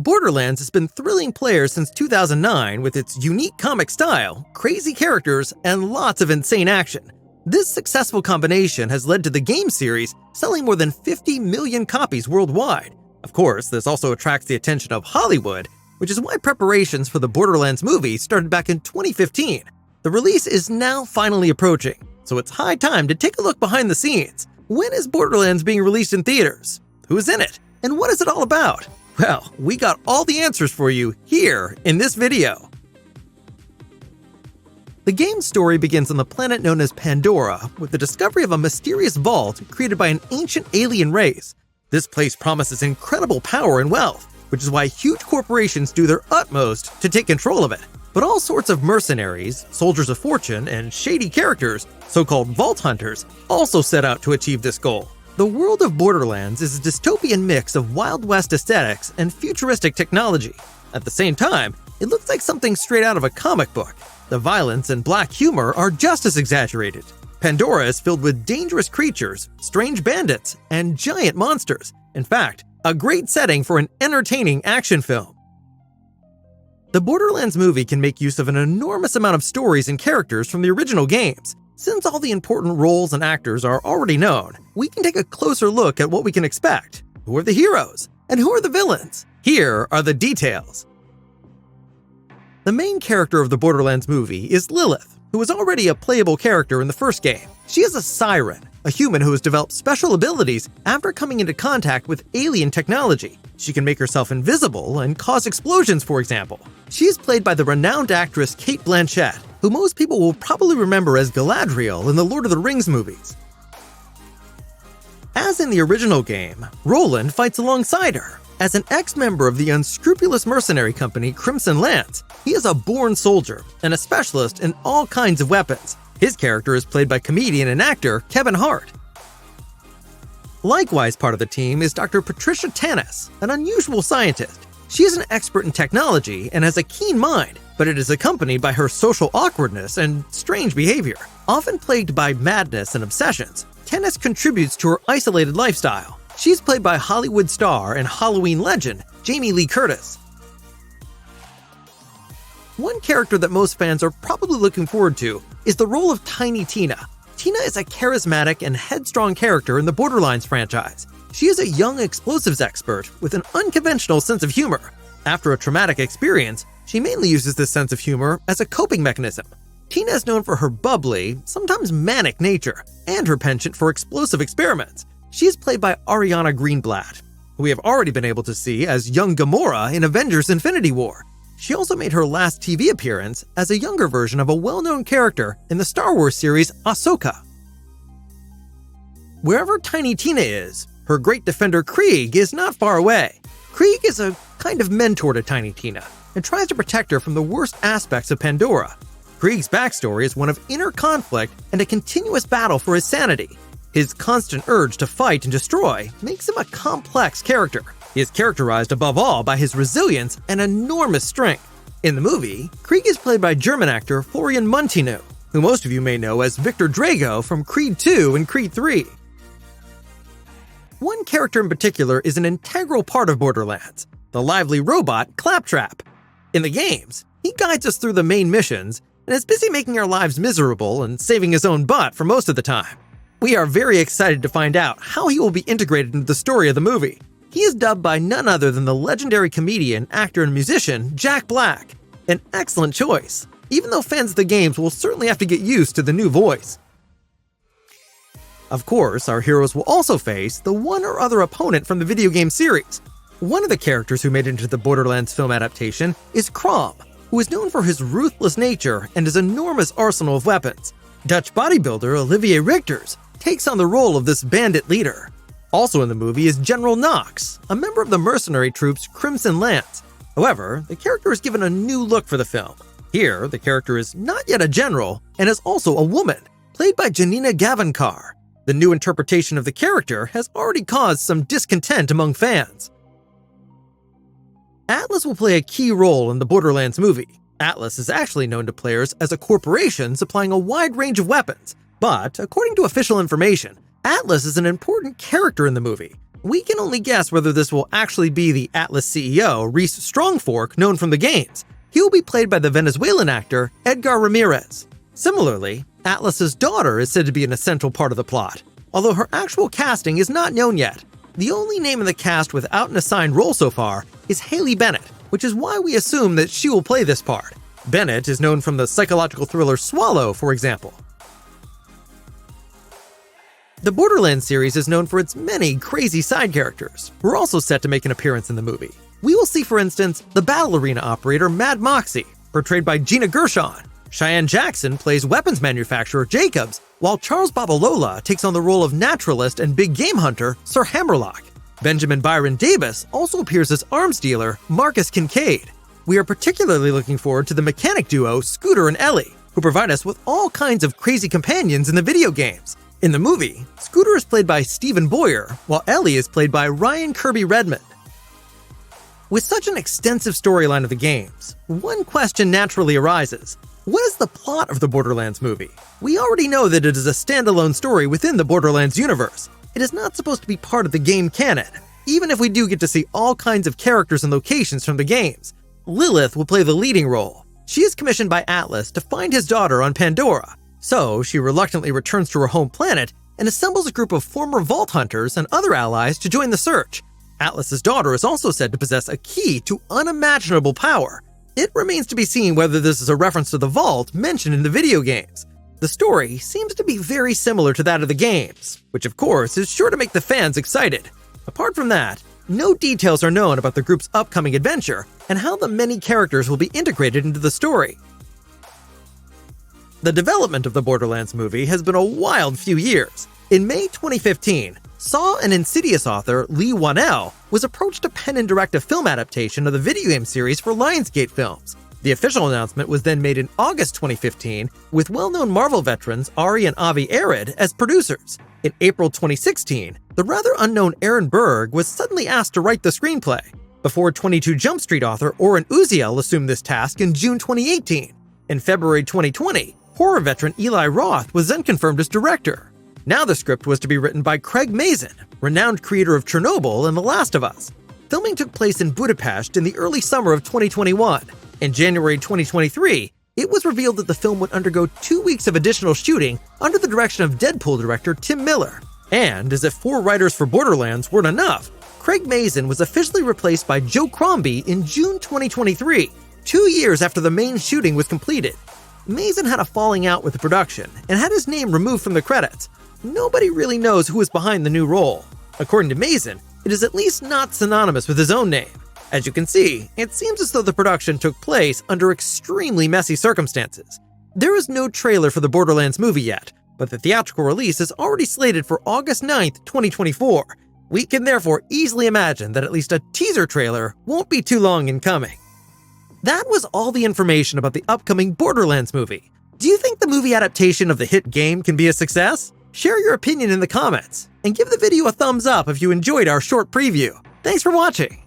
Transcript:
Borderlands has been thrilling players since 2009 with its unique comic style, crazy characters, and lots of insane action. This successful combination has led to the game series selling more than 50 million copies worldwide. Of course, this also attracts the attention of Hollywood, which is why preparations for the Borderlands movie started back in 2015. The release is now finally approaching, so it's high time to take a look behind the scenes. When is Borderlands being released in theaters? Who's in it? And what is it all about? Well, we got all the answers for you here in this video. The game's story begins on the planet known as Pandora, with the discovery of a mysterious vault created by an ancient alien race. This place promises incredible power and wealth, which is why huge corporations do their utmost to take control of it. But all sorts of mercenaries, soldiers of fortune, and shady characters, so-called vault hunters, also set out to achieve this goal. The world of Borderlands is a dystopian mix of Wild West aesthetics and futuristic technology. At the same time, it looks like something straight out of a comic book. The violence and black humor are just as exaggerated. Pandora is filled with dangerous creatures, strange bandits, and giant monsters. In fact, a great setting for an entertaining action film. The Borderlands movie can make use of an enormous amount of stories and characters from the original games. Since all the important roles and actors are already known, we can take a closer look at what we can expect. Who are the heroes? And who are the villains? Here are the details. The main character of the Borderlands movie is Lilith, who was already a playable character in the first game. She is a siren, a human who has developed special abilities after coming into contact with alien technology. She can make herself invisible and cause explosions, for example. She is played by the renowned actress Cate Blanchett, who most people will probably remember as Galadriel in the Lord of the Rings movies. As in the original game, Roland fights alongside her. As an ex-member of the unscrupulous mercenary company Crimson Lance, he is a born soldier and a specialist in all kinds of weapons. His character is played by comedian and actor Kevin Hart. Likewise part of the team is Dr. Patricia Tanis, an unusual scientist. She is an expert in technology and has a keen mind, but it is accompanied by her social awkwardness and strange behavior. Often plagued by madness and obsessions, Tanis contributes to her isolated lifestyle. She's played by Hollywood star and Halloween legend Jamie Lee Curtis. One character that most fans are probably looking forward to is the role of Tiny Tina. Tina is a charismatic and headstrong character in the Borderlands franchise. She is a young explosives expert with an unconventional sense of humor. After a traumatic experience, she mainly uses this sense of humor as a coping mechanism. Tina is known for her bubbly, sometimes manic nature, and her penchant for explosive experiments. She is played by Ariana Greenblatt, who we have already been able to see as young Gamora in Avengers Infinity War. She also made her last TV appearance as a younger version of a well-known character in the Star Wars series Ahsoka. Wherever Tiny Tina is, her great defender Krieg is not far away. Krieg is a kind of mentor to Tiny Tina and tries to protect her from the worst aspects of Pandora. Krieg's backstory is one of inner conflict and a continuous battle for his sanity. His constant urge to fight and destroy makes him a complex character. He is characterized above all by his resilience and enormous strength. In the movie, Krieg is played by German actor Florian Munteanu, who most of you may know as Victor Drago from Creed 2 and Creed 3. One character in particular is an integral part of Borderlands, the lively robot Claptrap. In the games, he guides us through the main missions and is busy making our lives miserable and saving his own butt for most of the time. We are very excited to find out how he will be integrated into the story of the movie. He is dubbed by none other than the legendary comedian, actor, and musician Jack Black. An excellent choice, even though fans of the games will certainly have to get used to the new voice. Of course, our heroes will also face the one or other opponent from the video game series. One of the characters who made it into the Borderlands film adaptation is Crom, who is known for his ruthless nature and his enormous arsenal of weapons. Dutch bodybuilder Olivier Richters takes on the role of this bandit leader. Also in the movie is General Knox, a member of the mercenary troops Crimson Lance. However, the character is given a new look for the film. Here, the character is not yet a general and is also a woman, played by Janina Gavankar. The new interpretation of the character has already caused some discontent among fans. Atlas will play a key role in the Borderlands movie. Atlas is actually known to players as a corporation supplying a wide range of weapons, but according to official information, Atlas is an important character in the movie. We can only guess whether this will actually be the Atlas CEO, Reese Strongfork, known from the games. He will be played by the Venezuelan actor Edgar Ramirez. Similarly, Atlas's daughter is said to be an essential part of the plot, although her actual casting is not known yet. The only name in the cast without an assigned role so far is Haley Bennett, which is why we assume that she will play this part. Bennett is known from the psychological thriller Swallow, for example. The Borderlands series is known for its many crazy side characters, who are also set to make an appearance in the movie. We will see, for instance, the battle arena operator Mad Moxie, portrayed by Gina Gershon. Cheyenne Jackson plays weapons manufacturer Jacobs, while Charles Babalola takes on the role of naturalist and big game hunter Sir Hammerlock. Benjamin Byron Davis also appears as arms dealer Marcus Kincaid. We are particularly looking forward to the mechanic duo Scooter and Ellie, who provide us with all kinds of crazy companions in the video games. In the movie, Scooter is played by Stephen Boyer, while Ellie is played by Ryan Kirby Redmond. With such an extensive storyline of the games, one question naturally arises. What is the plot of the Borderlands movie? We already know that it is a standalone story within the Borderlands universe. It is not supposed to be part of the game canon, even if we do get to see all kinds of characters and locations from the games. Lilith will play the leading role. She is commissioned by Atlas to find his daughter on Pandora, so she reluctantly returns to her home planet and assembles a group of former Vault Hunters and other allies to join the search. Atlas's daughter is also said to possess a key to unimaginable power. It remains to be seen whether this is a reference to the Vault mentioned in the video games. The story seems to be very similar to that of the games, which of course is sure to make the fans excited. Apart from that, no details are known about the group's upcoming adventure and how the many characters will be integrated into the story. The development of the Borderlands movie has been a wild few years. In May 2015, Saw and Insidious author Lee Wanell was approached to pen and direct a film adaptation of the video game series for Lionsgate Films. The official announcement was then made in August 2015, with well-known Marvel veterans Ari and Avi Arad as producers. In April 2016, the rather unknown Aaron Berg was suddenly asked to write the screenplay, before 22 Jump Street author Oren Uziel assumed this task in June 2018. In February 2020, horror veteran Eli Roth was then confirmed as director. Now the script was to be written by Craig Mazin, renowned creator of Chernobyl and The Last of Us. Filming took place in Budapest in the early summer of 2021. In January 2023, it was revealed that the film would undergo 2 weeks of additional shooting under the direction of Deadpool director Tim Miller. And as if 4 writers for Borderlands weren't enough, Craig Mazin was officially replaced by Joe Crombie in June 2023, 2 years after the main shooting was completed. Mazin had a falling out with the production and had his name removed from the credits. Nobody really knows who is behind the new role. According to Mazin, it is at least not synonymous with his own name. As you can see, it seems as though the production took place under extremely messy circumstances. There is no trailer for the Borderlands movie yet, but the theatrical release is already slated for August 9th, 2024. We can therefore easily imagine that at least a teaser trailer won't be too long in coming. That was all the information about the upcoming Borderlands movie. Do you think the movie adaptation of the hit game can be a success? Share your opinion in the comments, and give the video a thumbs up if you enjoyed our short preview. Thanks for watching!